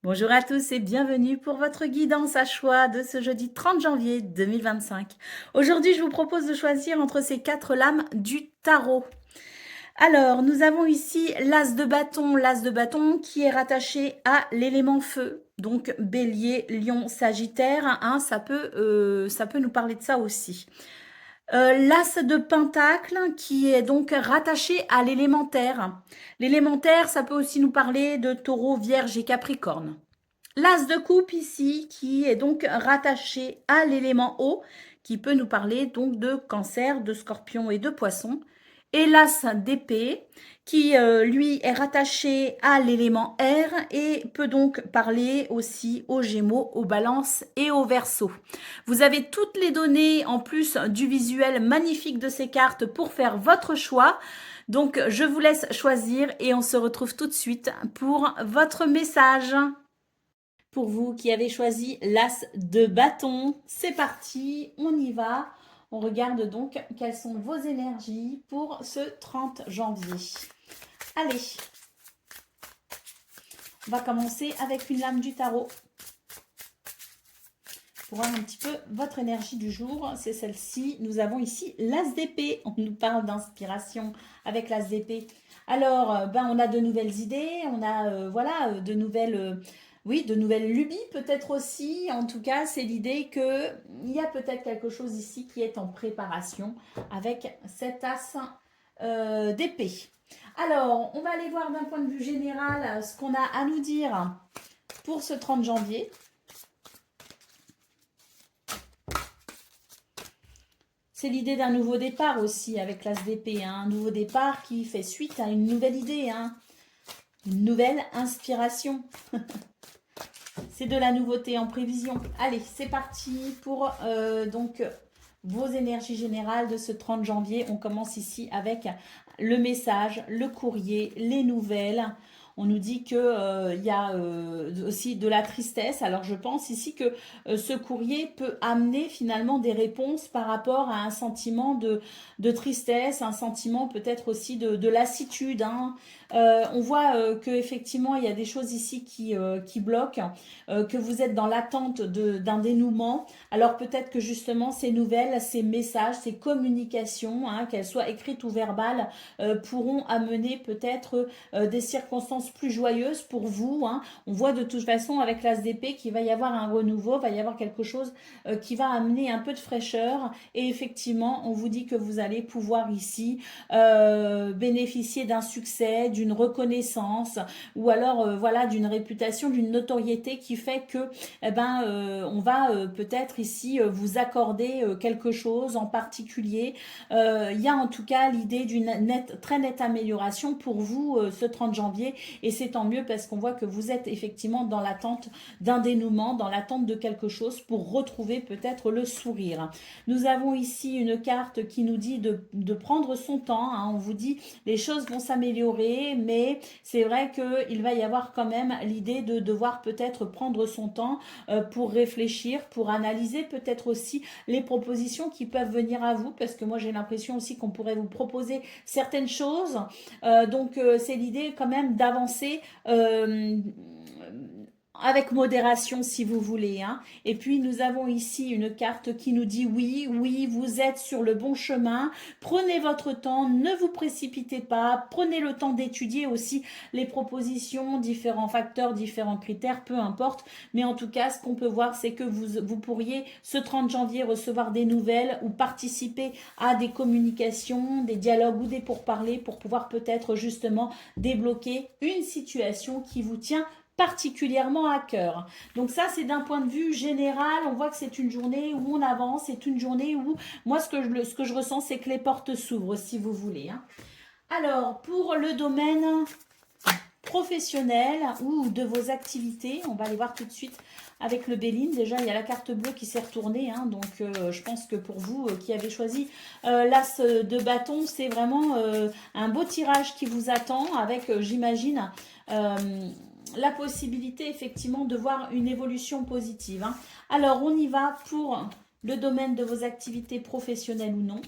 Bonjour à tous et bienvenue pour votre guidance à choix de ce jeudi 30 janvier 2025. Aujourd'hui, je vous propose de choisir entre ces quatre lames du tarot. Alors, nous avons ici l'as de bâton qui est rattaché à l'élément feu. Donc, bélier, lion, sagittaire, hein, ça peut nous parler de ça aussi. L'as de pentacle qui est donc rattaché à l'élémentaire. L'élémentaire, ça peut aussi nous parler de taureau, vierge et capricorne. L'as de coupe ici, qui est donc rattaché à l'élément eau, qui peut nous parler donc de cancer, de scorpion et de poisson. Et l'as d'épée, qui lui est rattaché à l'élément air et peut donc parler aussi aux gémeaux, aux balances et aux verseaux. Vous avez toutes les données en plus du visuel magnifique de ces cartes pour faire votre choix. Donc je vous laisse choisir et on se retrouve tout de suite pour votre message. Pour vous qui avez choisi l'as de bâton, c'est parti, on y va. On regarde donc quelles sont vos énergies pour ce 30 janvier. Allez, on va commencer avec une lame du tarot. Pour voir un petit peu votre énergie du jour, c'est celle-ci. Nous avons ici l'as d'épée. On nous parle d'inspiration avec l'as d'épée. Alors, on a de nouvelles idées, on a de nouvelles de nouvelles lubies peut-être aussi. En tout cas, c'est l'idée qu'il y a peut-être quelque chose ici qui est en préparation avec cet as d'épée. Alors, on va aller voir d'un point de vue général ce qu'on a à nous dire pour ce 30 janvier. C'est l'idée d'un nouveau départ aussi avec l'as d'épée. Un nouveau départ qui fait suite à une nouvelle idée, une nouvelle inspiration. C'est de la nouveauté en prévision. Allez, c'est parti pour donc vos énergies générales de ce 30 janvier. On commence ici avec le message, le courrier, les nouvelles. On nous dit qu'il y a aussi de la tristesse. Alors je pense ici que ce courrier peut amener finalement des réponses par rapport à un sentiment de tristesse, un sentiment peut-être aussi de lassitude. On voit qu'effectivement il y a des choses ici qui bloquent, que vous êtes dans l'attente d'un dénouement. Alors peut-être que justement ces nouvelles, ces messages, ces communications, qu'elles soient écrites ou verbales, pourront amener peut-être des circonstances plus joyeuses pour vous. On voit de toute façon avec l'as d'épée qu'il va y avoir un renouveau, va y avoir quelque chose qui va amener un peu de fraîcheur. Et effectivement, on vous dit que vous allez pouvoir ici bénéficier d'un succès, d'une reconnaissance, ou alors d'une réputation, d'une notoriété qui fait que on va peut-être ici vous accorder quelque chose en particulier. Il y a en tout cas l'idée d'une très nette amélioration pour vous ce 30 janvier, et c'est tant mieux parce qu'on voit que vous êtes effectivement dans l'attente d'un dénouement, dans l'attente de quelque chose pour retrouver peut-être le sourire. Nous avons ici une carte qui nous dit de prendre son temps. On vous dit les choses vont s'améliorer, mais c'est vrai qu'il va y avoir quand même l'idée de devoir peut-être prendre son temps pour réfléchir, pour analyser peut-être aussi les propositions qui peuvent venir à vous, parce que moi j'ai l'impression aussi qu'on pourrait vous proposer certaines choses. Donc c'est l'idée quand même d'avancer avec modération si vous voulez. Et puis nous avons ici une carte qui nous dit oui, oui, vous êtes sur le bon chemin. Prenez votre temps, ne vous précipitez pas, prenez le temps d'étudier aussi les propositions, différents facteurs, différents critères, peu importe. Mais en tout cas, ce qu'on peut voir, c'est que vous pourriez ce 30 janvier recevoir des nouvelles ou participer à des communications, des dialogues ou des pourparlers pour pouvoir peut-être justement débloquer une situation qui vous tient particulièrement à cœur. Donc ça, c'est d'un point de vue général. On voit que c'est une journée où on avance, c'est une journée où moi, ce que je ressens, c'est que les portes s'ouvrent, si vous voulez. Alors, pour le domaine professionnel ou de vos activités, on va aller voir tout de suite avec le Béline. Déjà, il y a la carte bleue qui s'est retournée, donc je pense que pour vous qui avez choisi l'as de bâton, c'est vraiment un beau tirage qui vous attend avec, j'imagine, la possibilité effectivement de voir une évolution positive. Alors, on y va pour le domaine de vos activités professionnelles ou non.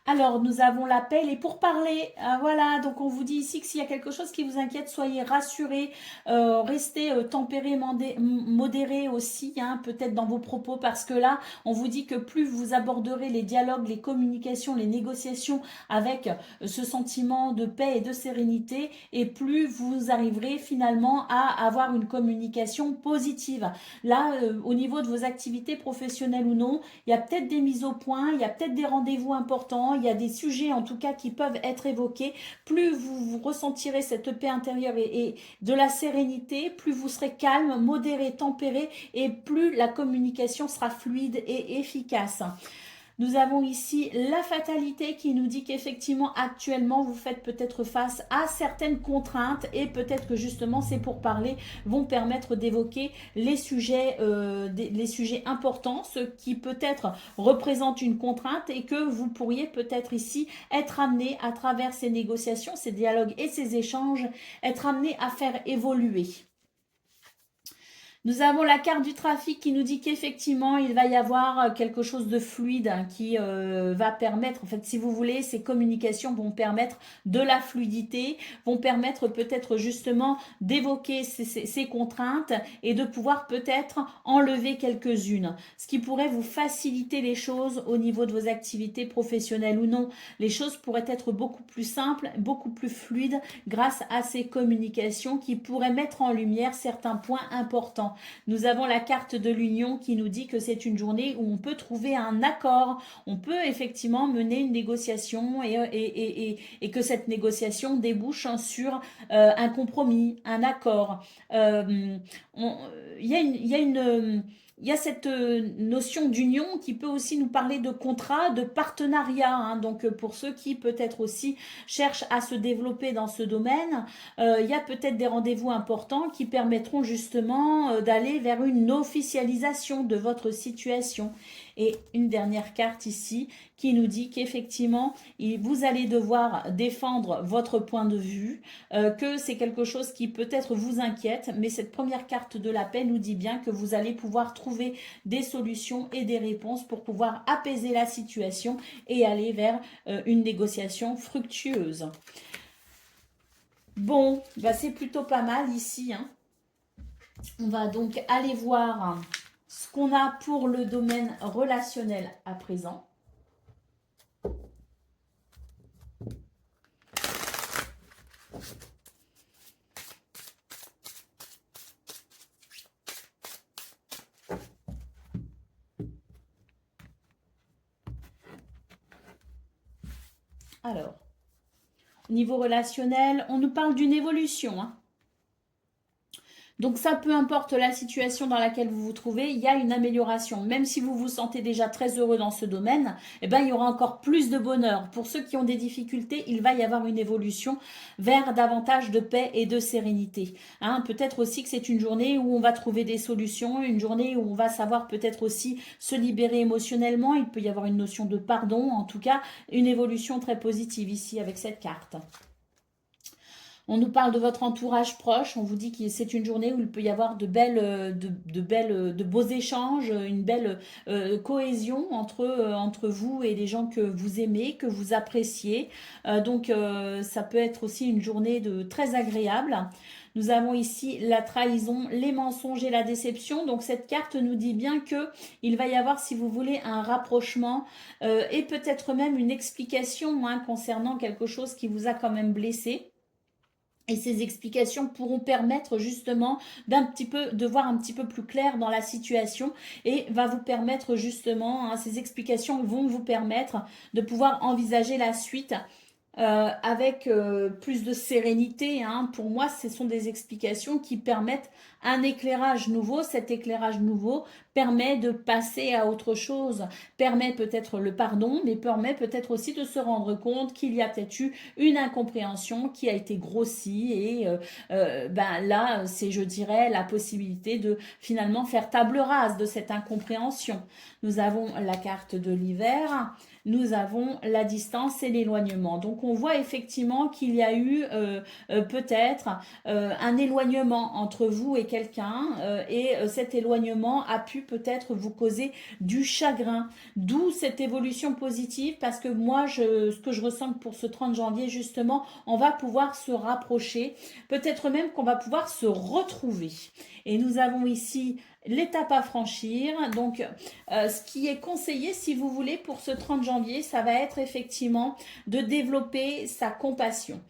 Alors, nous avons l'appel et pour parler, voilà, donc on vous dit ici que s'il y a quelque chose qui vous inquiète, soyez rassurés, restez tempérés, modérés aussi, hein, peut-être dans vos propos, parce que là, on vous dit que plus vous aborderez les dialogues, les communications, les négociations avec ce sentiment de paix et de sérénité, et plus vous arriverez finalement à avoir une communication positive. Là, au niveau de vos activités professionnelles ou non, il y a peut-être des mises au point, il y a peut-être des rendez-vous importants, il y a des sujets en tout cas qui peuvent être évoqués. Plus vous ressentirez cette paix intérieure et de la sérénité, plus vous serez calme, modéré, tempéré et plus la communication sera fluide et efficace. Nous avons ici la fatalité qui nous dit qu'effectivement actuellement vous faites peut-être face à certaines contraintes et peut-être que justement ces pourparlers vont permettre d'évoquer les sujets importants, ce qui peut-être représente une contrainte et que vous pourriez peut-être ici être amené à travers ces négociations, ces dialogues et ces échanges, être amené à faire évoluer. Nous avons la carte du trafic qui nous dit qu'effectivement, il va y avoir quelque chose de fluide qui va permettre, en fait, si vous voulez, ces communications vont permettre de la fluidité, vont permettre peut-être justement d'évoquer ces contraintes et de pouvoir peut-être enlever quelques-unes. Ce qui pourrait vous faciliter les choses au niveau de vos activités professionnelles ou non. Les choses pourraient être beaucoup plus simples, beaucoup plus fluides grâce à ces communications qui pourraient mettre en lumière certains points importants. Nous avons la carte de l'union qui nous dit que c'est une journée où on peut trouver un accord, on peut effectivement mener une négociation et que cette négociation débouche sur un compromis, un accord. Il y a cette notion d'union qui peut aussi nous parler de contrat, de partenariat. Hein. Donc pour ceux qui peut-être aussi cherchent à se développer dans ce domaine, il y a peut-être des rendez-vous importants qui permettront justement d'aller vers une officialisation de votre situation. Et une dernière carte ici qui nous dit qu'effectivement, vous allez devoir défendre votre point de vue, que c'est quelque chose qui peut-être vous inquiète, mais cette première carte de la paix nous dit bien que vous allez pouvoir trouver des solutions et des réponses pour pouvoir apaiser la situation et aller vers une négociation fructueuse. Bon, bah c'est plutôt pas mal ici. Hein. On va donc aller voir ce qu'on a pour le domaine relationnel à présent. Alors, au niveau relationnel, on nous parle d'une évolution. Hein. Donc ça, peu importe la situation dans laquelle vous vous trouvez, il y a une amélioration. Même si vous vous sentez déjà très heureux dans ce domaine, eh ben, il y aura encore plus de bonheur. Pour ceux qui ont des difficultés, il va y avoir une évolution vers davantage de paix et de sérénité. Hein, peut-être aussi que c'est une journée où on va trouver des solutions, une journée où on va savoir peut-être aussi se libérer émotionnellement. Il peut y avoir une notion de pardon, en tout cas une évolution très positive ici avec cette carte. On nous parle de votre entourage proche. On vous dit que c'est une journée où il peut y avoir de beaux échanges, une belle cohésion entre vous et les gens que vous aimez, que vous appréciez. Donc, ça peut être aussi une journée très agréable. Nous avons ici la trahison, les mensonges et la déception. Donc, cette carte nous dit bien que il va y avoir, si vous voulez, un rapprochement et peut-être même une explication concernant quelque chose qui vous a quand même blessé. Et ces explications pourront permettre justement de voir un petit peu plus clair dans la situation et va vous permettre justement, ces explications vont vous permettre de pouvoir envisager la suite avec plus de sérénité. Hein. Pour moi, ce sont des explications qui permettent un éclairage nouveau. Cet éclairage nouveau permet de passer à autre chose, permet peut-être le pardon, mais permet peut-être aussi de se rendre compte qu'il y a peut-être eu une incompréhension qui a été grossie et là, c'est, je dirais, la possibilité de finalement faire table rase de cette incompréhension. Nous avons la carte de l'hiver. nous avons la distance et l'éloignement. Donc on voit effectivement qu'il y a eu peut-être un éloignement entre vous et quelqu'un cet éloignement a pu peut-être vous causer du chagrin. D'où cette évolution positive parce que moi, ce que je ressens pour ce 30 janvier, justement, on va pouvoir se rapprocher. Peut-être même qu'on va pouvoir se retrouver. Et nous avons ici l'étape à franchir. Donc, ce qui est conseillé, si vous voulez, pour ce 30 janvier, ça va être effectivement de développer sa compassion.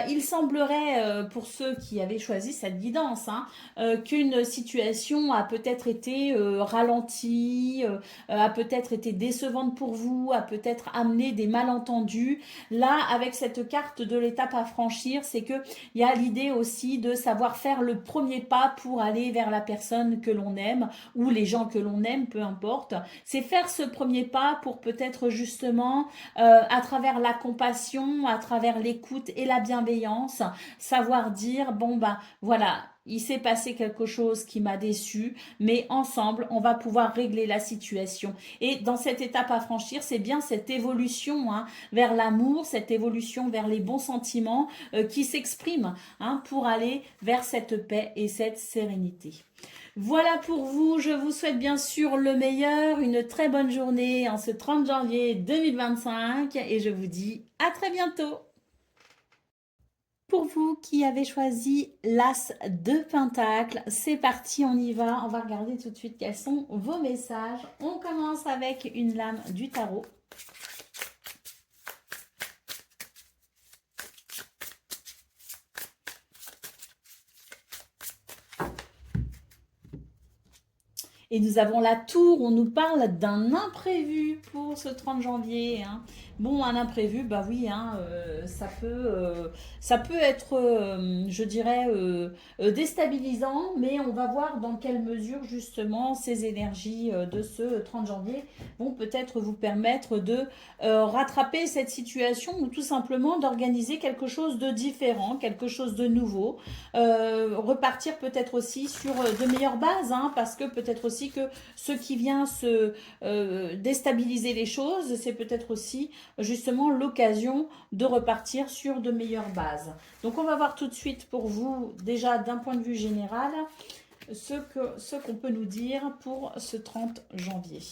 Il semblerait, pour ceux qui avaient choisi cette guidance, qu'une situation a peut-être été ralentie, a peut-être été décevante pour vous, a peut-être amené des malentendus. Là, avec cette carte de l'étape à franchir, c'est que il y a l'idée aussi de savoir faire le premier pas pour aller vers la personne que l'on aime ou les gens que l'on aime, peu importe. C'est faire ce premier pas pour peut-être justement, à travers la compassion, à travers l'écoute et la bienveillance, savoir dire, bon ben voilà, il s'est passé quelque chose qui m'a déçu, mais ensemble, on va pouvoir régler la situation. Et dans cette étape à franchir, c'est bien cette évolution vers l'amour, cette évolution vers les bons sentiments qui s'expriment pour aller vers cette paix et cette sérénité. Voilà pour vous, je vous souhaite bien sûr le meilleur, une très bonne journée en ce 30 janvier 2025 et je vous dis à très bientôt. Pour vous qui avez choisi l'As de Pentacle, c'est parti, on y va. On va regarder tout de suite quels sont vos messages. On commence avec une lame du tarot. Et nous avons la tour, on nous parle d'un imprévu pour ce 30 janvier. Bon, un imprévu, bah oui, ça peut être, je dirais, déstabilisant, mais on va voir dans quelle mesure justement ces énergies de ce 30 janvier vont peut-être vous permettre de rattraper cette situation ou tout simplement d'organiser quelque chose de différent, quelque chose de nouveau, repartir peut-être aussi sur de meilleures bases, parce que peut-être aussi que ce qui vient se déstabiliser les choses, c'est peut-être aussi justement l'occasion de repartir sur de meilleures bases. Donc on va voir tout de suite pour vous, déjà d'un point de vue général, ce qu'on peut nous dire pour ce 30 janvier.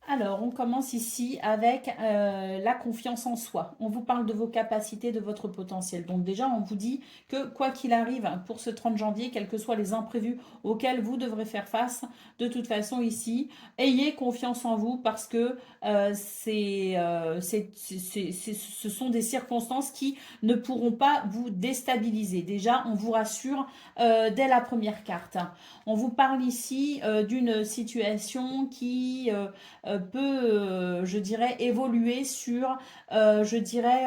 Alors, on commence ici avec la confiance en soi. On vous parle de vos capacités, de votre potentiel. Donc déjà, on vous dit que quoi qu'il arrive pour ce 30 janvier, quels que soient les imprévus auxquels vous devrez faire face, de toute façon ici, ayez confiance en vous parce que ce sont des circonstances qui ne pourront pas vous déstabiliser. Déjà, on vous rassure dès la première carte. On vous parle ici d'une situation qui peut, je dirais, évoluer sur, je dirais,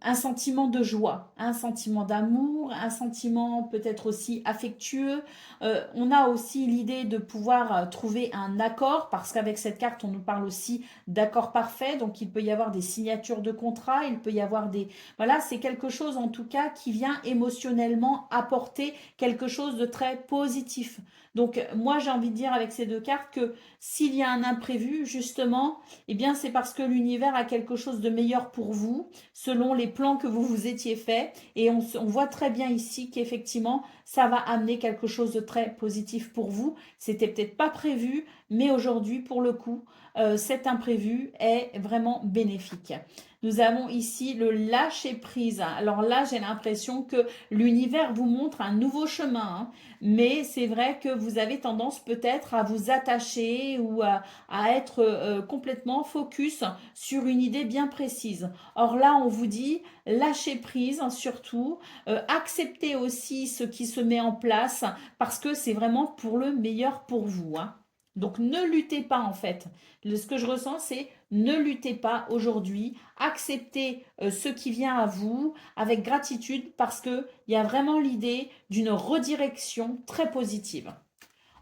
un sentiment de joie, un sentiment d'amour, un sentiment peut-être aussi affectueux. On a aussi l'idée de pouvoir trouver un accord, parce qu'avec cette carte, on nous parle aussi d'accord parfait, donc il peut y avoir des signatures de contrat, il peut y avoir des... Voilà, c'est quelque chose en tout cas qui vient émotionnellement apporter quelque chose de très positif. Donc moi, j'ai envie de dire avec ces deux cartes que s'il y a un imprévu, justement, eh bien c'est parce que l'univers a quelque chose de meilleur pour vous, selon les plans que vous vous étiez faits. Et on voit très bien ici qu'effectivement, ça va amener quelque chose de très positif pour vous. C'était peut-être pas prévu, mais aujourd'hui, pour le coup, cet imprévu est vraiment bénéfique. Nous avons ici le lâcher prise. Alors là, j'ai l'impression que l'univers vous montre un nouveau chemin, mais c'est vrai que vous avez tendance peut-être à vous attacher ou à être complètement focus sur une idée bien précise. Or là, on vous dit lâcher prise surtout, accepter aussi ce qui se met en place parce que c'est vraiment pour le meilleur pour vous. Donc ne luttez pas en fait. Ce que je ressens, c'est ne luttez pas aujourd'hui. Acceptez ce qui vient à vous avec gratitude parce qu'il y a vraiment l'idée d'une redirection très positive.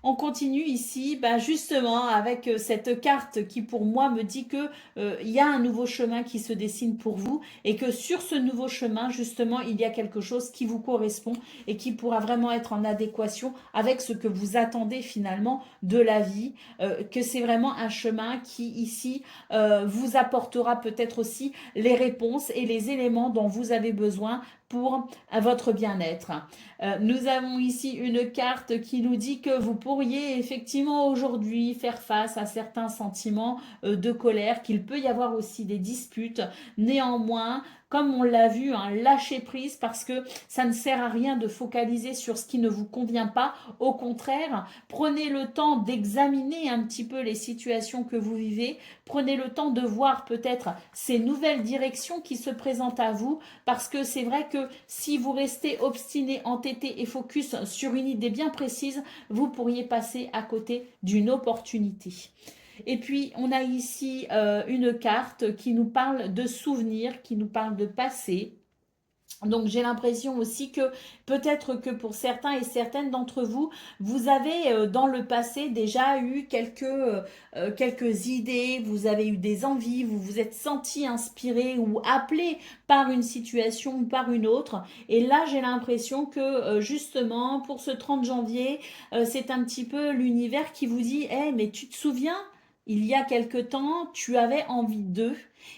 On continue ici, justement, avec cette carte qui, pour moi, me dit que il y a un nouveau chemin qui se dessine pour vous et que sur ce nouveau chemin, justement, il y a quelque chose qui vous correspond et qui pourra vraiment être en adéquation avec ce que vous attendez finalement de la vie, que c'est vraiment un chemin qui, ici, vous apportera peut-être aussi les réponses et les éléments dont vous avez besoin pour votre bien-être. Nous avons ici une carte qui nous dit que vous pourriez effectivement aujourd'hui faire face à certains sentiments de colère, qu'il peut y avoir aussi des disputes. Néanmoins, comme on l'a vu, lâcher prise parce que ça ne sert à rien de focaliser sur ce qui ne vous convient pas. Au contraire, prenez le temps d'examiner un petit peu les situations que vous vivez. Prenez le temps de voir peut-être ces nouvelles directions qui se présentent à vous parce que c'est vrai que si vous restez obstiné, entêté et focus sur une idée bien précise, vous pourriez passer à côté d'une opportunité. Et puis, on a ici une carte qui nous parle de souvenirs, qui nous parle de passé. Donc j'ai l'impression aussi que peut-être que pour certains et certaines d'entre vous, vous avez dans le passé déjà eu quelques idées, vous avez eu des envies, vous vous êtes senti inspiré ou appelé par une situation ou par une autre. Et là j'ai l'impression que justement pour ce 30 janvier, c'est un petit peu l'univers qui vous dit « mais tu te souviens, il y a quelque temps, tu avais envie d'eux ».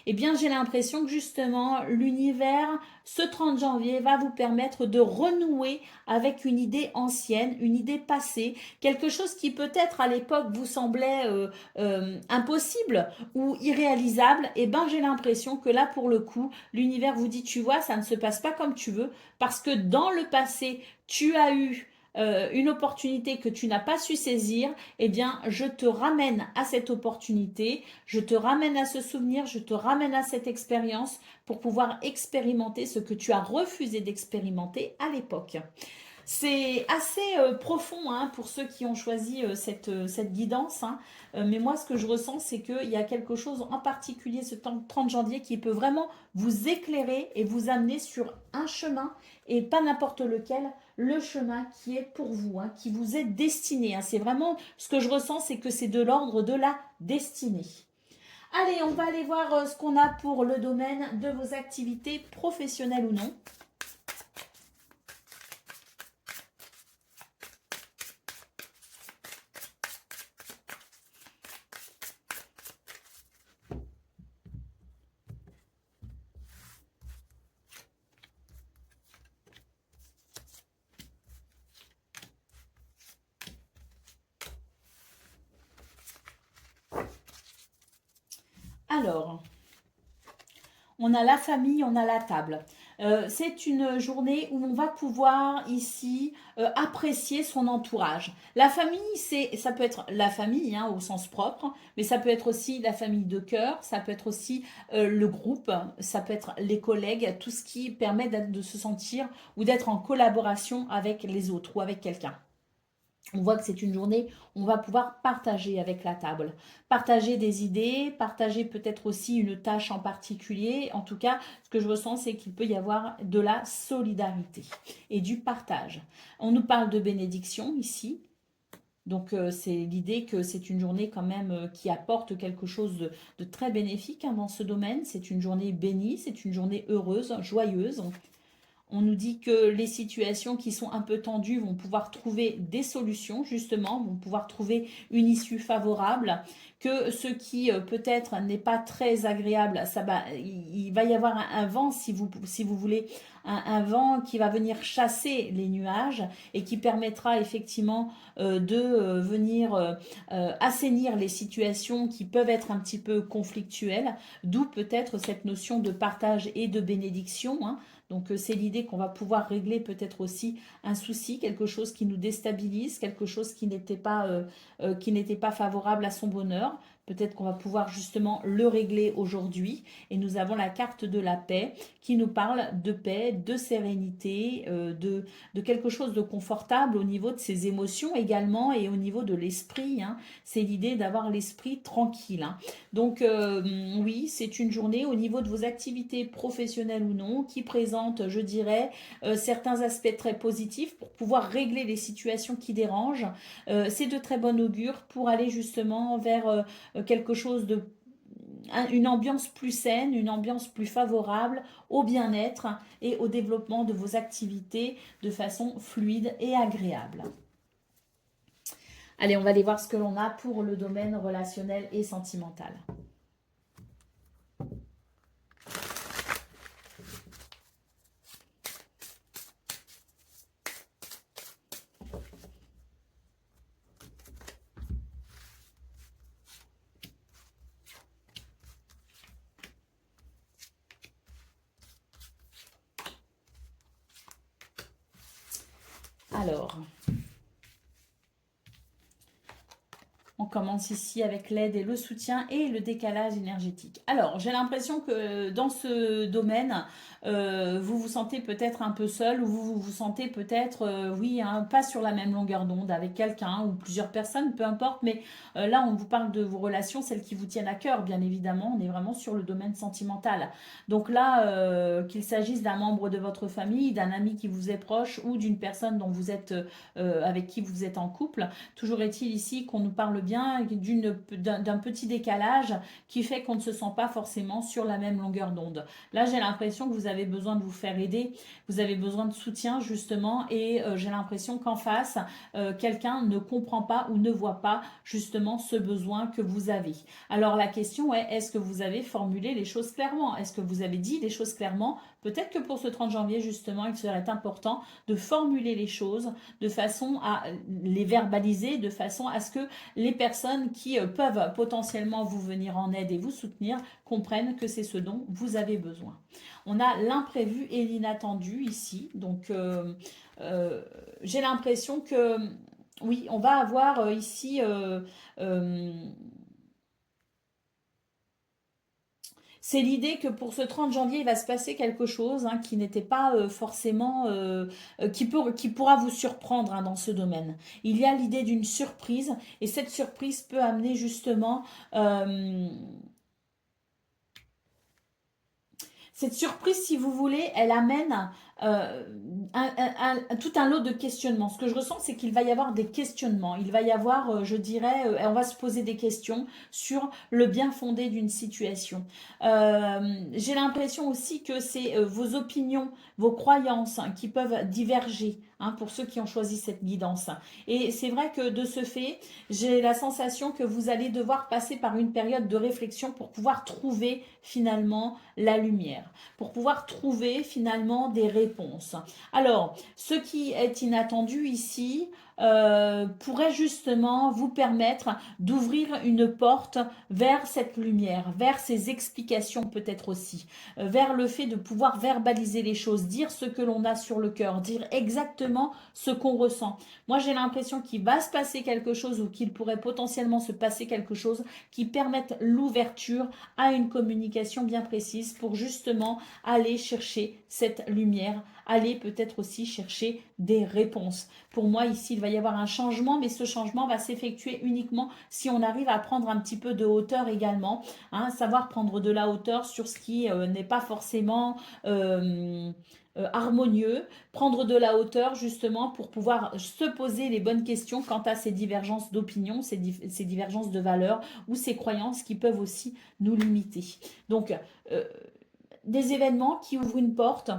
Eh bien j'ai l'impression que justement l'univers ce 30 janvier va vous permettre de renouer avec une idée ancienne, une idée passée, quelque chose qui peut-être à l'époque vous semblait impossible ou irréalisable. Et ben j'ai l'impression que là pour le coup, l'univers vous dit tu vois, ça ne se passe pas comme tu veux parce que dans le passé, tu as eu une opportunité que tu n'as pas su saisir, eh bien, je te ramène à cette opportunité, je te ramène à ce souvenir, je te ramène à cette expérience pour pouvoir expérimenter ce que tu as refusé d'expérimenter à l'époque. C'est assez profond pour ceux qui ont choisi cette guidance. Mais moi, ce que je ressens, c'est qu'il y a quelque chose en particulier ce 30 janvier qui peut vraiment vous éclairer et vous amener sur un chemin et pas n'importe lequel, le chemin qui est pour vous, qui vous est destiné. C'est vraiment ce que je ressens, c'est que c'est de l'ordre de la destinée. Allez, on va aller voir ce qu'on a pour le domaine de vos activités professionnelles ou non. Alors, on a la famille, on a la table. C'est une journée où on va pouvoir ici apprécier son entourage. La famille, ça peut être la famille au sens propre, mais ça peut être aussi la famille de cœur, ça peut être aussi le groupe, ça peut être les collègues, tout ce qui permet de se sentir ou d'être en collaboration avec les autres ou avec quelqu'un. On voit que c'est une journée où on va pouvoir partager avec la table. Partager des idées, partager peut-être aussi une tâche en particulier. En tout cas, ce que je ressens, c'est qu'il peut y avoir de la solidarité et du partage. On nous parle de bénédiction ici. Donc, c'est l'idée que c'est une journée quand même qui apporte quelque chose de très bénéfique dans ce domaine. C'est une journée bénie, c'est une journée heureuse, joyeuse. On nous dit que les situations qui sont un peu tendues vont pouvoir trouver des solutions, justement, vont pouvoir trouver une issue favorable, que ce qui peut-être n'est pas très agréable, il va y avoir un vent, si vous voulez, un vent qui va venir chasser les nuages et qui permettra effectivement de venir assainir les situations qui peuvent être un petit peu conflictuelles, d'où peut-être cette notion de partage et de bénédiction. Donc c'est l'idée qu'on va pouvoir régler peut-être aussi un souci, quelque chose qui nous déstabilise, quelque chose qui n'était pas favorable à son bonheur. Peut-être qu'on va pouvoir justement le régler aujourd'hui. Et nous avons la carte de la paix qui nous parle de paix, de sérénité, de quelque chose de confortable au niveau de ses émotions également et au niveau de l'esprit, hein. C'est l'idée d'avoir l'esprit tranquille, hein. Donc oui, c'est une journée au niveau de vos activités professionnelles ou non qui présente, je dirais, certains aspects très positifs pour pouvoir régler les situations qui dérangent. C'est de très bon augure pour aller justement vers quelque chose de une ambiance plus saine, une ambiance plus favorable au bien-être et au développement de vos activités de façon fluide et agréable. Allez, on va aller voir ce que l'on a pour le domaine relationnel et sentimental. Alors, on commence ici avec l'aide et le soutien et le décalage énergétique. Alors, j'ai l'impression que dans ce domaine, vous vous sentez peut-être un peu seul ou vous vous sentez peut-être, oui, hein, pas sur la même longueur d'onde avec quelqu'un ou plusieurs personnes, peu importe. Mais là, on vous parle de vos relations, celles qui vous tiennent à cœur, bien évidemment. On est vraiment sur le domaine sentimental. Donc là, qu'il s'agisse d'un membre de votre famille, d'un ami qui vous est proche ou d'une personne dont vous êtes, avec qui vous êtes en couple, toujours est-il ici qu'on nous parle bien d'un petit décalage qui fait qu'on ne se sent pas forcément sur la même longueur d'onde. Là, j'ai l'impression que vous avez besoin de vous faire aider, vous avez besoin de soutien justement et j'ai l'impression qu'en face, quelqu'un ne comprend pas ou ne voit pas justement ce besoin que vous avez. Alors la question est, est-ce que vous avez formulé les choses clairement? Est-ce que vous avez dit les choses clairement? Peut-être que pour ce 30 janvier, justement, il serait important de formuler les choses de façon à les verbaliser, de façon à ce que les personnes qui peuvent potentiellement vous venir en aide et vous soutenir comprennent que c'est ce dont vous avez besoin. On a l'imprévu et l'inattendu ici. Donc, j'ai l'impression que, oui, on va avoir ici... c'est l'idée que pour ce 30 janvier, il va se passer quelque chose hein, qui n'était pas forcément, qui pourra vous surprendre hein, dans ce domaine. Il y a l'idée d'une surprise et cette surprise peut amener justement cette surprise, si vous voulez, elle amène tout un lot de questionnements. Ce que je ressens, c'est qu'il va y avoir des questionnements. Il va y avoir, je dirais, on va se poser des questions sur le bien fondé d'une situation. J'ai l'impression aussi que c'est vos opinions, vos croyances hein, qui peuvent diverger hein, pour ceux qui ont choisi cette guidance. Et c'est vrai que de ce fait, j'ai la sensation que vous allez devoir passer par une période de réflexion pour pouvoir trouver finalement la lumière, pour pouvoir trouver finalement des réponses. Alors, ce qui est inattendu ici pourrait justement vous permettre d'ouvrir une porte vers cette lumière, vers ces explications peut-être aussi, vers le fait de pouvoir verbaliser les choses, dire ce que l'on a sur le cœur, dire exactement ce qu'on ressent. Moi, j'ai l'impression qu'il va se passer quelque chose ou qu'il pourrait potentiellement se passer quelque chose qui permette l'ouverture à une communication bien précise pour justement aller chercher cette lumière, aller peut-être aussi chercher des réponses. Pour moi, ici, il va y avoir un changement, mais ce changement va s'effectuer uniquement si on arrive à prendre un petit peu de hauteur également, hein, savoir prendre de la hauteur sur ce qui n'est pas forcément harmonieux, prendre de la hauteur justement pour pouvoir se poser les bonnes questions quant à ces divergences d'opinion, ces divergences de valeurs ou ces croyances qui peuvent aussi nous limiter. Donc, des événements qui ouvrent une porte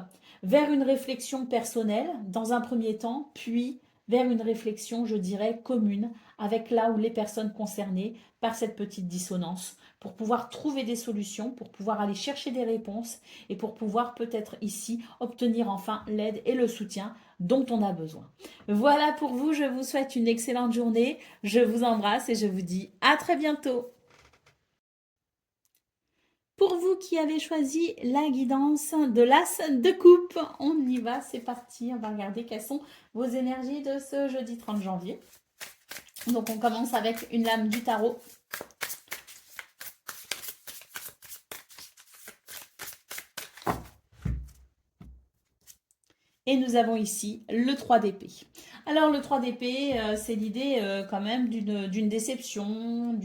vers une réflexion personnelle dans un premier temps, puis vers une réflexion, je dirais, commune avec là où les personnes concernées par cette petite dissonance, pour pouvoir trouver des solutions, pour pouvoir aller chercher des réponses et pour pouvoir peut-être ici obtenir enfin l'aide et le soutien dont on a besoin. Voilà pour vous, je vous souhaite une excellente journée, je vous embrasse et je vous dis à très bientôt. Pour vous qui avez choisi la guidance de l'As de coupe, on y va, c'est parti. On va regarder quelles sont vos énergies de ce jeudi 30 janvier. Donc on commence avec une lame du tarot. Et nous avons ici le 3 d'épée. Alors le 3 d'épée, c'est l'idée quand même d'une déception,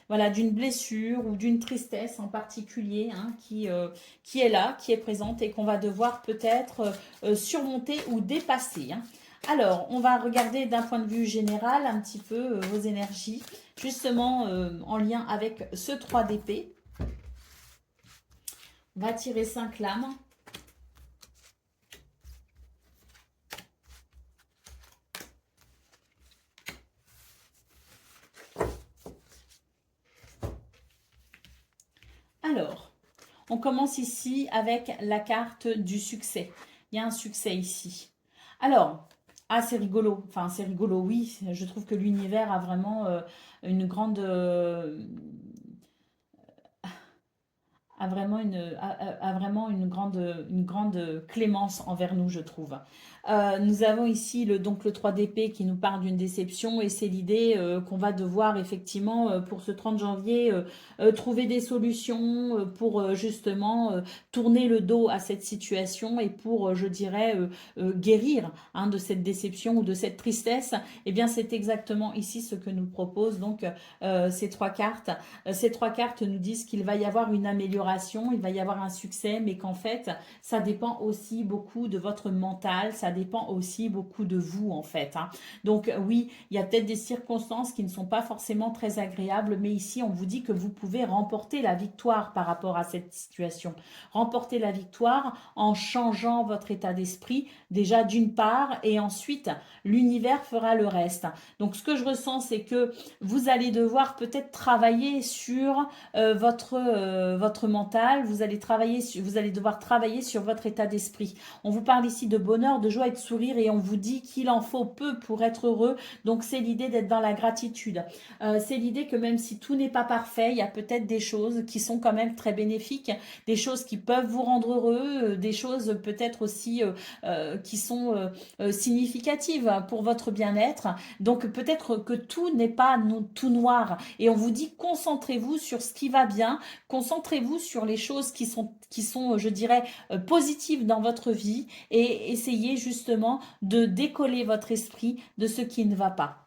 voilà, d'une blessure ou d'une tristesse en particulier hein, qui est là, qui est présente et qu'on va devoir peut-être surmonter ou dépasser. Hein. Alors, on va regarder d'un point de vue général un petit peu vos énergies, justement en lien avec ce 3 d'épée. On va tirer 5 lames. Alors, on commence ici avec la carte du succès. Il y a un succès ici. Alors, ah c'est rigolo, enfin c'est rigolo, oui, je trouve que l'univers a vraiment une grande... a vraiment une grande clémence envers nous, je trouve. Nous avons ici donc le 3 d'épée qui nous parle d'une déception et c'est l'idée qu'on va devoir effectivement pour ce 30 janvier trouver des solutions pour justement tourner le dos à cette situation et pour, je dirais, guérir hein, de cette déception ou de cette tristesse. Eh bien, c'est exactement ici ce que nous propose donc ces 3 cartes. Ces 3 cartes nous disent qu'il va y avoir une amélioration, il va y avoir un succès, mais qu'en fait, ça dépend aussi beaucoup de votre mental, ça dépend aussi beaucoup de vous en fait. Hein. Donc oui, il y a peut-être des circonstances qui ne sont pas forcément très agréables, mais ici, on vous dit que vous pouvez remporter la victoire par rapport à cette situation. Remporter la victoire en changeant votre état d'esprit, déjà d'une part, et ensuite, l'univers fera le reste. Donc ce que je ressens, c'est que vous allez devoir peut-être travailler sur votre mental, vous allez devoir travailler sur votre état d'esprit. On vous parle ici de bonheur, de joie et de sourire et on vous dit qu'il en faut peu pour être heureux. Donc c'est l'idée d'être dans la gratitude. C'est l'idée que même si tout n'est pas parfait, il y a peut-être des choses qui sont quand même très bénéfiques, des choses qui peuvent vous rendre heureux, des choses peut-être aussi qui sont significatives pour votre bien-être. Donc peut-être que tout n'est pas tout noir et on vous dit concentrez-vous sur ce qui va bien, concentrez-vous sur les choses qui sont je dirais, positives dans votre vie et essayez justement de décoller votre esprit de ce qui ne va pas.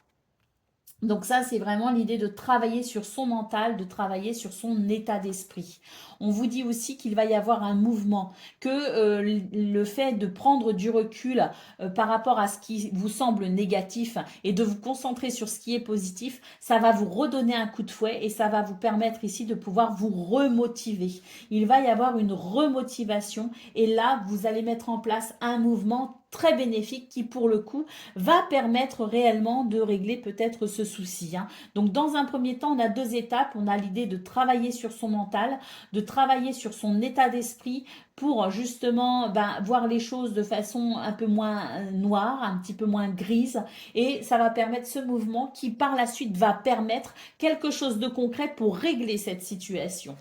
Donc ça, c'est vraiment l'idée de travailler sur son mental, de travailler sur son état d'esprit. On vous dit aussi qu'il va y avoir un mouvement, que le fait de prendre du recul par rapport à ce qui vous semble négatif et de vous concentrer sur ce qui est positif, ça va vous redonner un coup de fouet et ça va vous permettre ici de pouvoir vous remotiver. Il va y avoir une remotivation et là, vous allez mettre en place un mouvement très bénéfique qui pour le coup va permettre réellement de régler peut-être ce souci. Hein. Donc dans un premier temps, on a 2 étapes. On a l'idée de travailler sur son mental, de travailler sur son état d'esprit pour justement voir les choses de façon un peu moins noire, un petit peu moins grise. Et ça va permettre ce mouvement qui par la suite va permettre quelque chose de concret pour régler cette situation.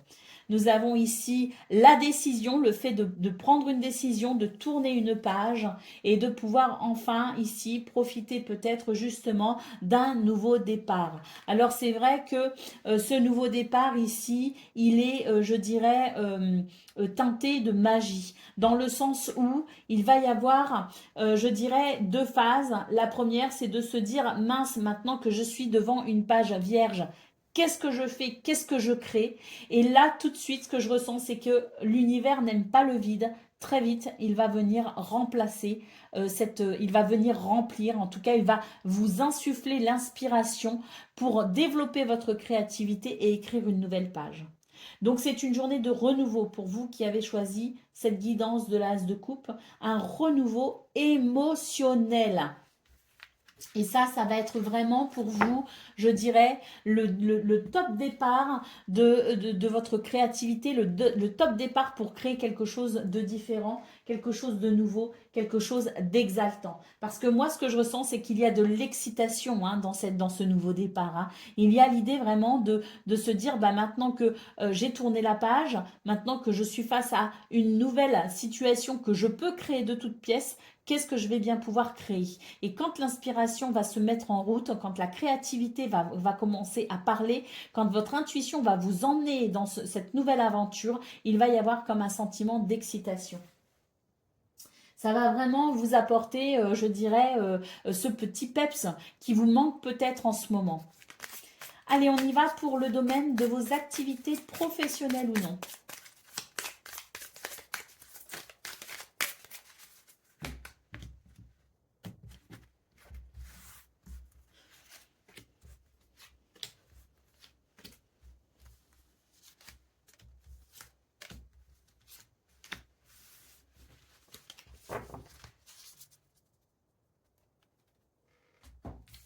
Nous avons ici la décision, le fait de prendre une décision, de tourner une page et de pouvoir enfin ici profiter peut-être justement d'un nouveau départ. Alors c'est vrai que ce nouveau départ ici, il est, je dirais, teinté de magie, dans le sens où il va y avoir, je dirais, 2 phases. La première, c'est de se dire, mince, maintenant que je suis devant une page vierge, qu'est-ce que je fais, qu'est-ce que je crée? Et là, tout de suite, ce que je ressens, c'est que l'univers n'aime pas le vide. Très vite, il va venir remplacer il va venir remplir, en tout cas, il va vous insuffler l'inspiration pour développer votre créativité et écrire une nouvelle page. Donc, c'est une journée de renouveau pour vous qui avez choisi cette guidance de l'as de coupe, un renouveau émotionnel. Et ça va être vraiment pour vous, je dirais, le top départ de votre créativité, le top départ pour créer quelque chose de différent, quelque chose de nouveau, quelque chose d'exaltant. Parce que moi, ce que je ressens, c'est qu'il y a de l'excitation hein, dans ce nouveau départ. Hein. Il y a l'idée vraiment de se dire, maintenant que j'ai tourné la page, maintenant que je suis face à une nouvelle situation que je peux créer de toutes pièces, qu'est-ce que je vais bien pouvoir créer? Et quand l'inspiration va se mettre en route, quand la créativité va commencer à parler, quand votre intuition va vous emmener dans cette nouvelle aventure, il va y avoir comme un sentiment d'excitation. Ça va vraiment vous apporter, je dirais, ce petit peps qui vous manque peut-être en ce moment. Allez, on y va pour le domaine de vos activités professionnelles ou non.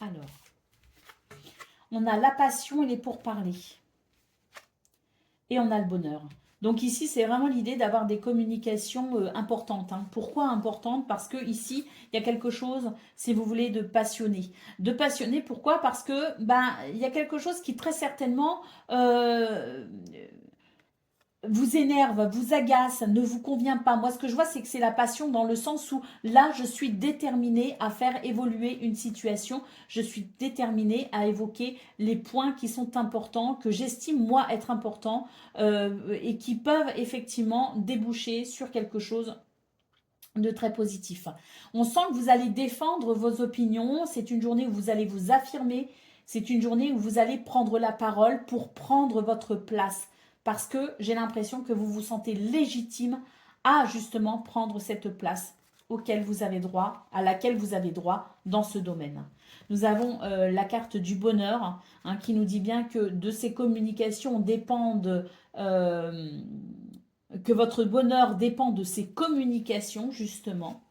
Alors, on a la passion et les pourparlers. Et on a le bonheur. Donc ici, c'est vraiment l'idée d'avoir des communications importantes. Hein. Pourquoi importantes? Parce que ici, il y a quelque chose, si vous voulez, de passionné. De passionné, pourquoi? Parce que il y a quelque chose qui très certainement vous énerve, vous agace, ne vous convient pas. Moi, ce que je vois, c'est que c'est la passion dans le sens où là, je suis déterminée à faire évoluer une situation. Je suis déterminée à évoquer les points qui sont importants, que j'estime, moi, être importants et qui peuvent effectivement déboucher sur quelque chose de très positif. On sent que vous allez défendre vos opinions. C'est une journée où vous allez vous affirmer. C'est une journée où vous allez prendre la parole pour prendre votre place. Parce que j'ai l'impression que vous vous sentez légitime à justement prendre cette place auquel vous avez droit, à laquelle vous avez droit dans ce domaine. Nous avons la carte du bonheur hein, qui nous dit bien que de ces communications dépendent que votre bonheur dépend de ces communications, justement.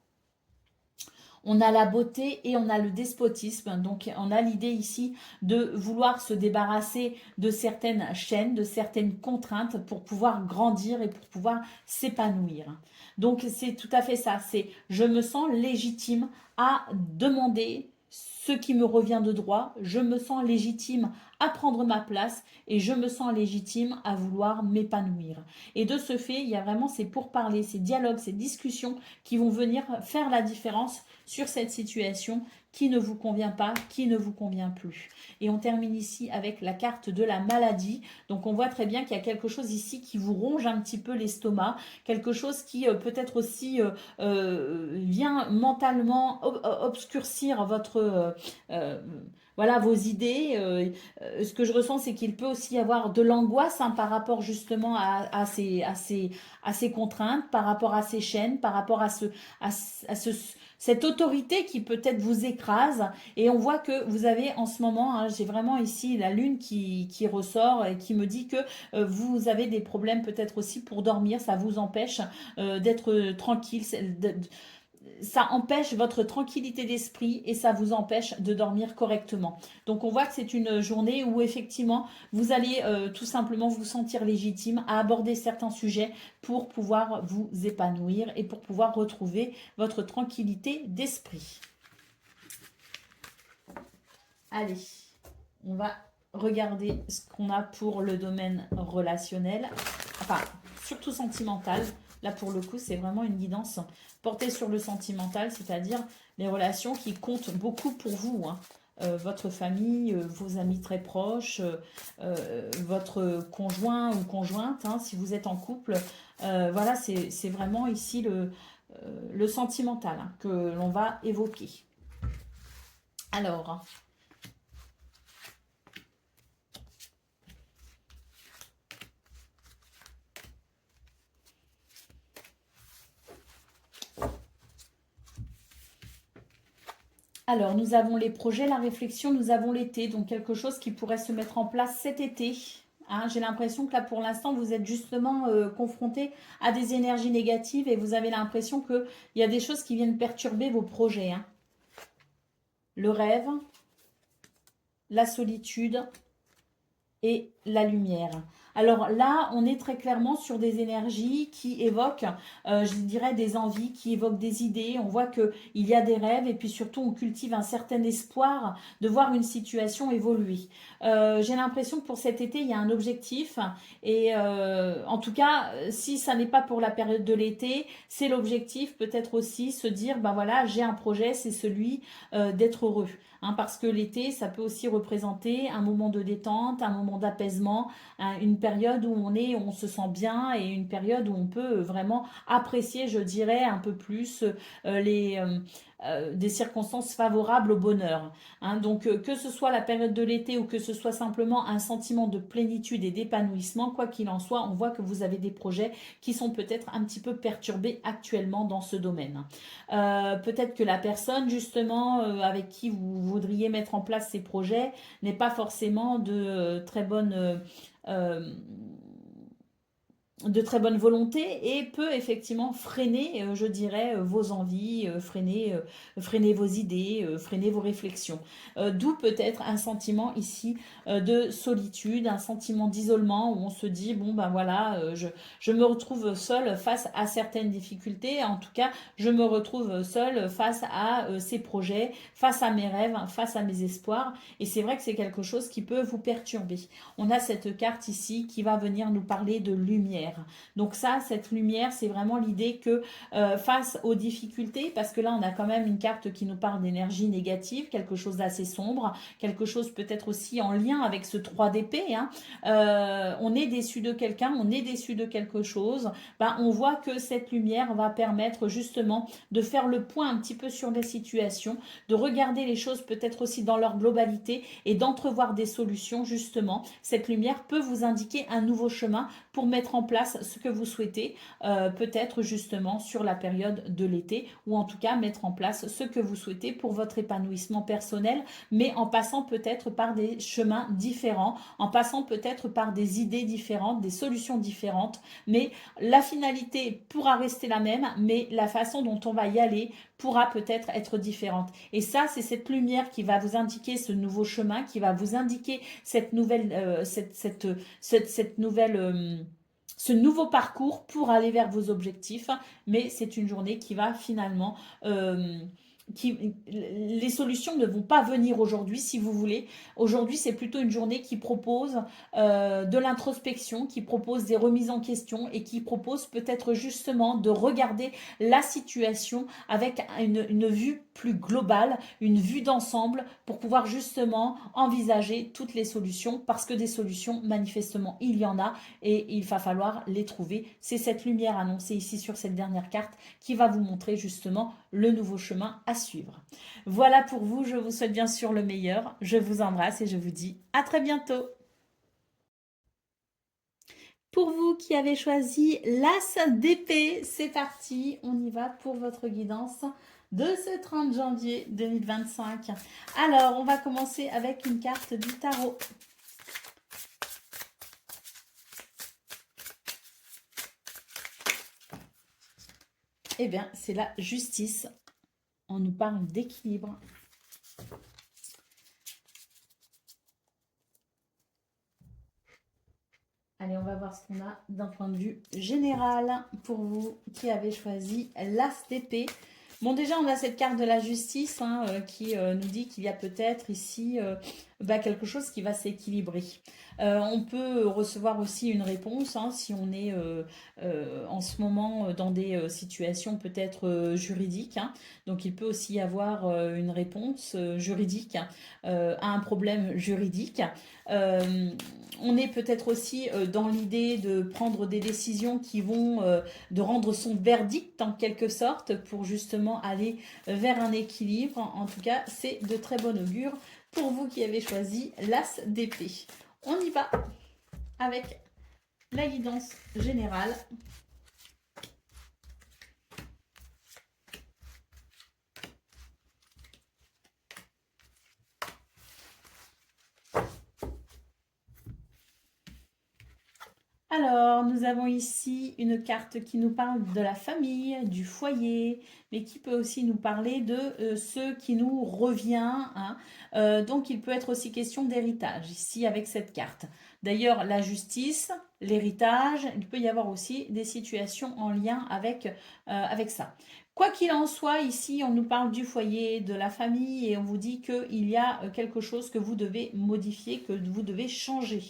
On a la beauté et on a le despotisme. Donc, on a l'idée ici de vouloir se débarrasser de certaines chaînes, de certaines contraintes pour pouvoir grandir et pour pouvoir s'épanouir. Donc, c'est tout à fait ça. C'est je me sens légitime à demander ce qui me revient de droit. Je me sens légitime à prendre ma place et je me sens légitime à vouloir m'épanouir. Et de ce fait, il y a vraiment ces pourparlers, ces dialogues, ces discussions qui vont venir faire la différence sur cette situation qui ne vous convient pas, qui ne vous convient plus. Et on termine ici avec la carte de la maladie. Donc on voit très bien qu'il y a quelque chose ici qui vous ronge un petit peu l'estomac, quelque chose qui peut-être aussi vient mentalement obscurcir votre... voilà vos idées. Ce que je ressens, c'est qu'il peut aussi y avoir de l'angoisse hein, par rapport justement à ces contraintes, par rapport à ces chaînes, par rapport à cette autorité qui peut-être vous écrase. Et on voit que vous avez en ce moment, hein, j'ai vraiment ici la lune qui ressort et qui me dit que vous avez des problèmes peut-être aussi pour dormir. Ça vous empêche d'être tranquille. Ça empêche votre tranquillité d'esprit et ça vous empêche de dormir correctement. Donc on voit que c'est une journée où effectivement vous allez tout simplement vous sentir légitime à aborder certains sujets pour pouvoir vous épanouir et pour pouvoir retrouver votre tranquillité d'esprit. Allez, on va regarder ce qu'on a pour le domaine relationnel, enfin surtout sentimental. Là, pour le coup, c'est vraiment une guidance portée sur le sentimental, c'est-à-dire les relations qui comptent beaucoup pour vous. Hein. Votre famille, vos amis très proches, votre conjoint ou conjointe, hein, si vous êtes en couple. Voilà, c'est vraiment ici le sentimental hein, que l'on va évoquer. Alors... Alors, nous avons les projets, la réflexion, nous avons l'été, donc quelque chose qui pourrait se mettre en place cet été. Hein, j'ai l'impression que là, pour l'instant, vous êtes justement confronté à des énergies négatives et vous avez l'impression qu'il y a des choses qui viennent perturber vos projets. Hein. Le rêve, la solitude et la lumière. Alors là, on est très clairement sur des énergies qui évoquent, je dirais, des envies, qui évoquent des idées. On voit qu'il y a des rêves et puis surtout, on cultive un certain espoir de voir une situation évoluer. J'ai l'impression que pour cet été, il y a un objectif. Et en tout cas, si ça n'est pas pour la période de l'été, c'est l'objectif peut-être aussi se dire, ben voilà, j'ai un projet, c'est celui d'être heureux. Parce que l'été, ça peut aussi représenter un moment de détente, un moment d'apaisement, une période période où on se sent bien et une période où on peut vraiment apprécier, je dirais, un peu plus des circonstances favorables au bonheur. Hein. Donc, que ce soit la période de l'été ou que ce soit simplement un sentiment de plénitude et d'épanouissement, quoi qu'il en soit, on voit que vous avez des projets qui sont peut-être un petit peu perturbés actuellement dans ce domaine. Peut-être que la personne, justement, avec qui vous voudriez mettre en place ces projets n'est pas forcément euh, de très bonne volonté et peut effectivement freiner, je dirais, vos envies, freiner vos idées, freiner vos réflexions. D'où peut-être un sentiment ici de solitude, un sentiment d'isolement où on se dit, bon ben voilà, je me retrouve seule face à certaines difficultés, en tout cas, je me retrouve seule face à ces projets, face à mes rêves, face à mes espoirs, et c'est vrai que c'est quelque chose qui peut vous perturber. On a cette carte ici qui va venir nous parler de lumière. Donc ça, cette lumière, c'est vraiment l'idée que face aux difficultés, parce que là, on a quand même une carte qui nous parle d'énergie négative, quelque chose d'assez sombre, quelque chose peut-être aussi en lien avec ce 3 d'épée. Hein. On est déçu de quelqu'un, on est déçu de quelque chose. Ben, on voit que cette lumière va permettre justement de faire le point un petit peu sur les situations, de regarder les choses peut-être aussi dans leur globalité et d'entrevoir des solutions justement. Cette lumière peut vous indiquer un nouveau chemin pour mettre en place ce que vous souhaitez, peut-être justement sur la période de l'été, ou en tout cas mettre en place ce que vous souhaitez pour votre épanouissement personnel, mais en passant peut-être par des chemins différents, en passant peut-être par des idées différentes, des solutions différentes, mais la finalité pourra rester la même, mais la façon dont on va y aller pourra peut-être être différente. Et ça, c'est cette lumière qui va vous indiquer ce nouveau chemin, qui va vous indiquer cette nouvelle, cette nouvelle ce nouveau parcours pour aller vers vos objectifs, mais c'est une journée qui va finalement les solutions ne vont pas venir aujourd'hui, si vous voulez. Aujourd'hui, c'est plutôt une journée qui propose de l'introspection, qui propose des remises en question et qui propose peut-être justement de regarder la situation avec une vue plus globale, une vue d'ensemble pour pouvoir justement envisager toutes les solutions parce que des solutions, manifestement, il y en a et il va falloir les trouver. C'est cette lumière annoncée ici sur cette dernière carte qui va vous montrer justement le nouveau chemin à suivre. Voilà pour vous, je vous souhaite bien sûr le meilleur. Je vous embrasse et je vous dis à très bientôt. Pour vous qui avez choisi l'As d'épée, c'est parti, on y va pour votre guidance de ce 30 janvier 2025. Alors, on va commencer avec une carte du tarot. Eh bien, c'est la justice. On nous parle d'équilibre. Allez, on va voir ce qu'on a d'un point de vue général pour vous qui avez choisi l'As d'épée. Bon, déjà, on a cette carte de la justice qui nous dit qu'il y a peut-être ici quelque chose qui va s'équilibrer. On peut recevoir aussi une réponse si on est en ce moment dans des situations peut-être juridiques. Hein. Donc, il peut aussi y avoir une réponse juridique à un problème juridique. On est peut-être aussi dans l'idée de prendre des décisions qui vont, de rendre son verdict en quelque sorte pour justement aller vers un équilibre. En tout cas, c'est de très bon augure pour vous qui avez choisi l'As d'épée. On y va avec la guidance générale. Alors, nous avons ici une carte qui nous parle de la famille, du foyer, mais qui peut aussi nous parler de ce qui nous revient. Hein. Donc, il peut être aussi question d'héritage ici avec cette carte. D'ailleurs, la justice, l'héritage, il peut y avoir aussi des situations en lien avec ça. Quoi qu'il en soit, ici, on nous parle du foyer, de la famille, et on vous dit qu'il y a quelque chose que vous devez modifier, que vous devez changer.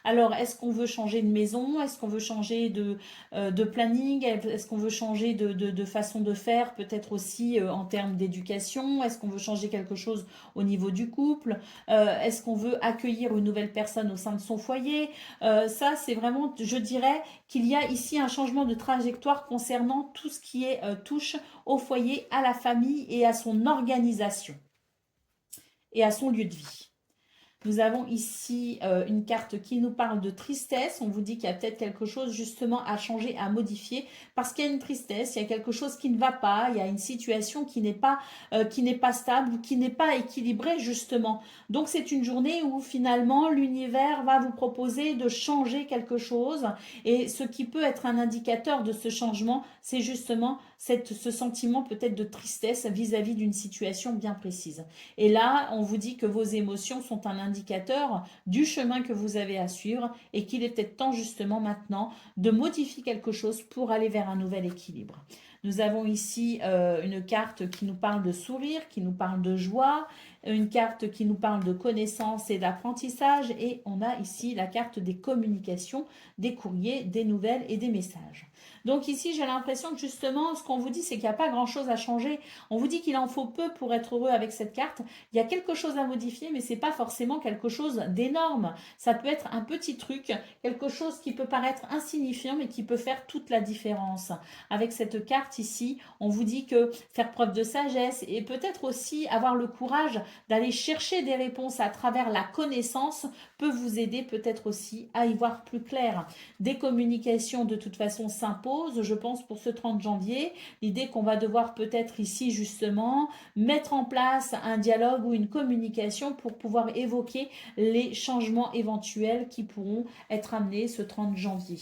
Alors, est-ce qu'on veut changer de maison? Est-ce qu'on veut changer de planning? Est-ce qu'on veut changer de façon de faire, peut-être aussi en termes d'éducation? Est-ce qu'on veut changer quelque chose au niveau du couple? Est-ce qu'on veut accueillir une nouvelle personne au sein de son foyer? Ça, c'est vraiment, je dirais, qu'il y a ici un changement de trajectoire concernant tout ce qui est touche au foyer, à la famille et à son organisation et à son lieu de vie. Nous avons ici une carte qui nous parle de tristesse. On vous dit qu'il y a peut-être quelque chose justement à changer, à modifier, parce qu'il y a une tristesse, il y a quelque chose qui ne va pas, il y a une situation qui n'est pas stable ou qui n'est pas équilibrée justement. Donc c'est une journée où finalement l'univers va vous proposer de changer quelque chose, et ce qui peut être un indicateur de ce changement, c'est justement ce sentiment peut-être de tristesse vis-à-vis d'une situation bien précise. Et là, on vous dit que vos émotions sont un indicateur du chemin que vous avez à suivre et qu'il est peut-être temps justement maintenant de modifier quelque chose pour aller vers un nouvel équilibre. Nous avons ici une carte qui nous parle de sourire, qui nous parle de joie, une carte qui nous parle de connaissance et d'apprentissage, et on a ici la carte des communications, des courriers, des nouvelles et des messages. Donc ici, j'ai l'impression que justement, ce qu'on vous dit, c'est qu'il n'y a pas grand-chose à changer. On vous dit qu'il en faut peu pour être heureux avec cette carte. Il y a quelque chose à modifier, mais ce n'est pas forcément quelque chose d'énorme. Ça peut être un petit truc, quelque chose qui peut paraître insignifiant, mais qui peut faire toute la différence. Avec cette carte ici, on vous dit que faire preuve de sagesse et peut-être aussi avoir le courage d'aller chercher des réponses à travers la connaissance peut vous aider peut-être aussi à y voir plus clair. Des communications de toute façon s'imposent, je pense, pour ce 30 janvier. L'idée qu'on va devoir peut-être ici justement mettre en place un dialogue ou une communication pour pouvoir évoquer les changements éventuels qui pourront être amenés ce 30 janvier.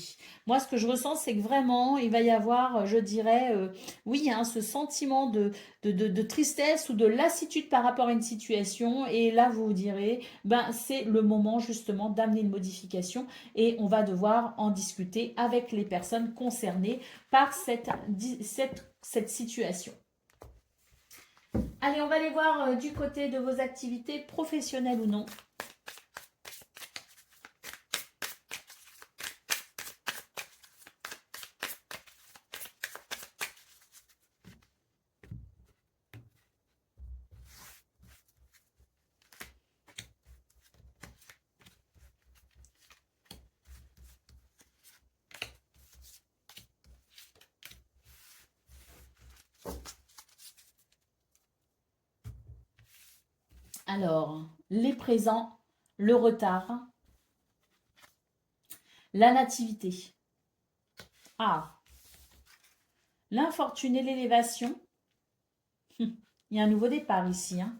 Moi, ce que je ressens, c'est que vraiment, il va y avoir, je dirais, oui, hein, ce sentiment de tristesse ou de lassitude par rapport à une situation. Et là, vous vous direz, ben, c'est le moment justement d'amener une modification et on va devoir en discuter avec les personnes concernées par cette situation. Allez, on va aller voir du côté de vos activités professionnelles ou non. Alors, les présents, le retard, la nativité. Ah, l'infortune et l'élévation. Il y a un nouveau départ ici, hein.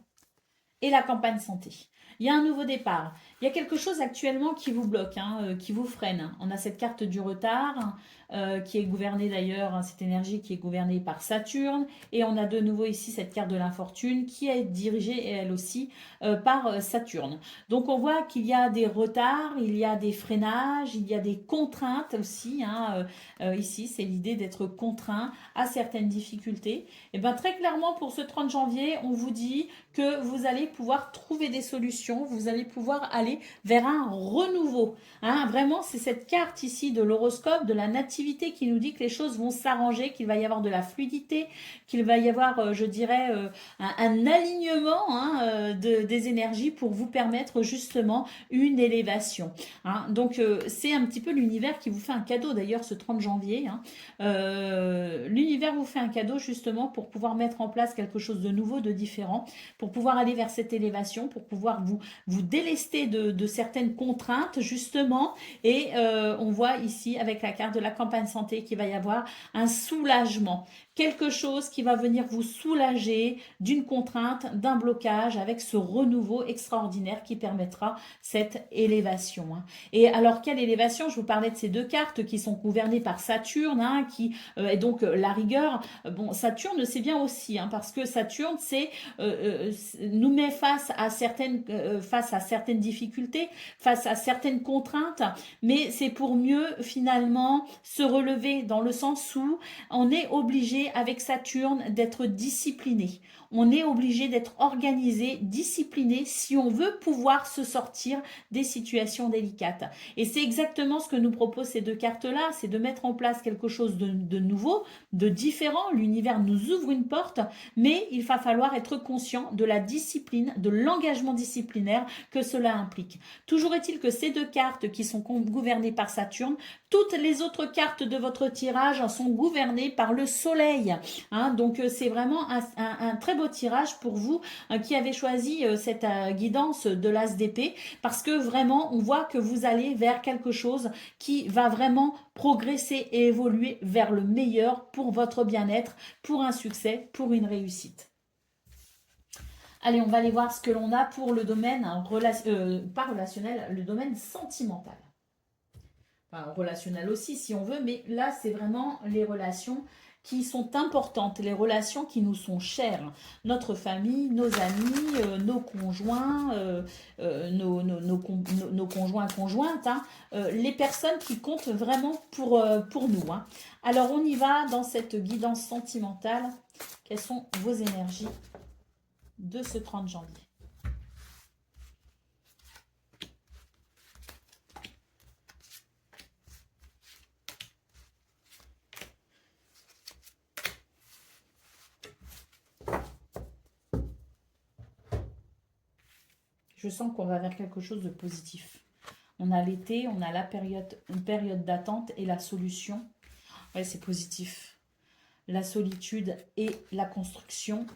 Et la campagne santé. Il y a un nouveau départ. Il y a quelque chose actuellement qui vous bloque, hein, qui vous freine. On a cette carte du retard qui est gouvernée d'ailleurs, hein, cette énergie qui est gouvernée par Saturne. Et on a de nouveau ici cette carte de l'infortune qui est dirigée elle aussi par Saturne. Donc on voit qu'il y a des retards, il y a des freinages, il y a des contraintes aussi. Hein, ici, c'est l'idée d'être contraint à certaines difficultés. Et bien très clairement pour ce 30 janvier, on vous dit que vous allez pouvoir trouver des solutions, vous allez pouvoir aller vers un renouveau. Hein, vraiment, c'est cette carte ici de l'horoscope, de la nativité qui nous dit que les choses vont s'arranger, qu'il va y avoir de la fluidité, qu'il va y avoir, je dirais, un alignement hein, des énergies pour vous permettre justement une élévation. Hein. Donc, c'est un petit peu l'univers qui vous fait un cadeau d'ailleurs ce 30 janvier. Hein. L'univers vous fait un cadeau justement pour pouvoir mettre en place quelque chose de nouveau, de différent, pour pouvoir aller vers cette élévation, pour pouvoir vous délester de certaines contraintes justement. Et on voit ici avec la carte de la campagne santé qu'il va y avoir un soulagement. Quelque chose qui va venir vous soulager d'une contrainte, d'un blocage avec ce renouveau extraordinaire qui permettra cette élévation. Hein. Et alors, quelle élévation? Je vous parlais de ces deux cartes qui sont gouvernées par Saturne, hein, qui est donc la rigueur. Bon, Saturne, c'est bien aussi, hein, parce que Saturne, nous met face à certaines difficultés, face à certaines contraintes, mais c'est pour mieux finalement se relever dans le sens où on est obligé obligé avec Saturne d'être discipliné. On est obligé d'être organisé, discipliné si on veut pouvoir se sortir des situations délicates. Et c'est exactement ce que nous proposent ces deux cartes-là, c'est de mettre en place quelque chose de nouveau, de différent. L'univers nous ouvre une porte, mais il va falloir être conscient de la discipline, de l'engagement disciplinaire que cela implique. Toujours est-il que ces deux cartes qui sont gouvernées par Saturne, toutes les autres cartes de votre tirage sont gouvernées par le soleil. Donc c'est vraiment un très beau tirage pour vous qui avez choisi cette guidance de l'As d'épée, parce que vraiment on voit que vous allez vers quelque chose qui va vraiment progresser et évoluer vers le meilleur pour votre bien-être, pour un succès, pour une réussite. Allez, on va aller voir ce que l'on a pour le domaine, pas relationnel, le domaine sentimental. Enfin, relationnel aussi si on veut, mais là c'est vraiment les relations qui sont importantes, les relations qui nous sont chères, notre famille, nos amis, nos conjoints, nos conjoints, conjointes, les personnes qui comptent vraiment pour nous. Alors on y va dans cette guidance sentimentale. Quelles sont vos énergies de ce 30 janvier? Je sens qu'on va vers quelque chose de positif. On a l'été, on a une période d'attente et la solution. Ouais, c'est positif. La solitude et la construction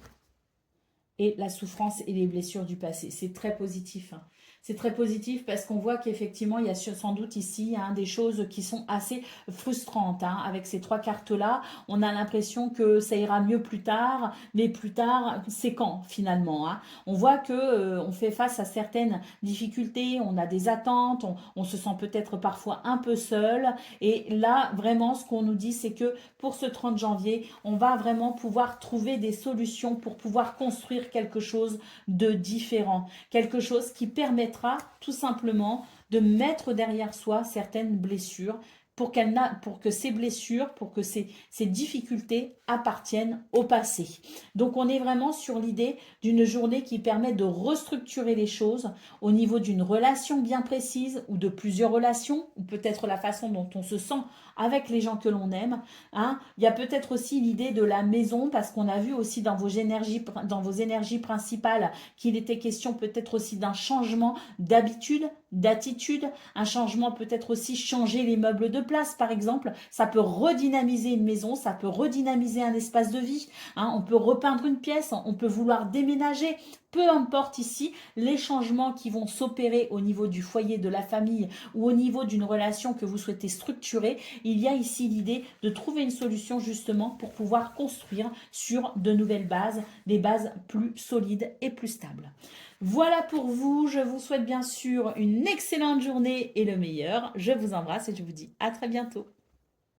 et la souffrance et les blessures du passé. C'est très positif. C'est très positif parce qu'on voit qu'effectivement, il y a sans doute ici des choses qui sont assez frustrantes. Avec ces trois cartes-là, on a l'impression que ça ira mieux plus tard, mais plus tard, c'est quand finalement On voit que on fait face à certaines difficultés, on a des attentes, on se sent peut-être parfois un peu seul. Et là, vraiment, ce qu'on nous dit, c'est que pour ce 30 janvier, on va vraiment pouvoir trouver des solutions pour pouvoir construire quelque chose de différent, quelque chose qui permettra tout simplement de mettre derrière soi certaines blessures pour que ces blessures, pour que ces difficultés appartiennent au passé. Donc on est vraiment sur l'idée d'une journée qui permet de restructurer les choses au niveau d'une relation bien précise ou de plusieurs relations, ou peut-être la façon dont on se sent avec les gens que l'on aime. Il y a peut-être aussi l'idée de la maison, parce qu'on a vu aussi dans vos énergies principales qu'il était question peut-être aussi d'un changement d'habitude, d'attitude, un changement peut-être aussi changer les meubles de place par exemple. Ça peut redynamiser une maison, ça peut redynamiser un espace de vie. On peut repeindre une pièce, on peut vouloir déménager. Peu importe ici les changements qui vont s'opérer au niveau du foyer, de la famille ou au niveau d'une relation que vous souhaitez structurer, il y a ici l'idée de trouver une solution justement pour pouvoir construire sur de nouvelles bases, des bases plus solides et plus stables. Voilà pour vous, je vous souhaite bien sûr une excellente journée et le meilleur. Je vous embrasse et je vous dis à très bientôt.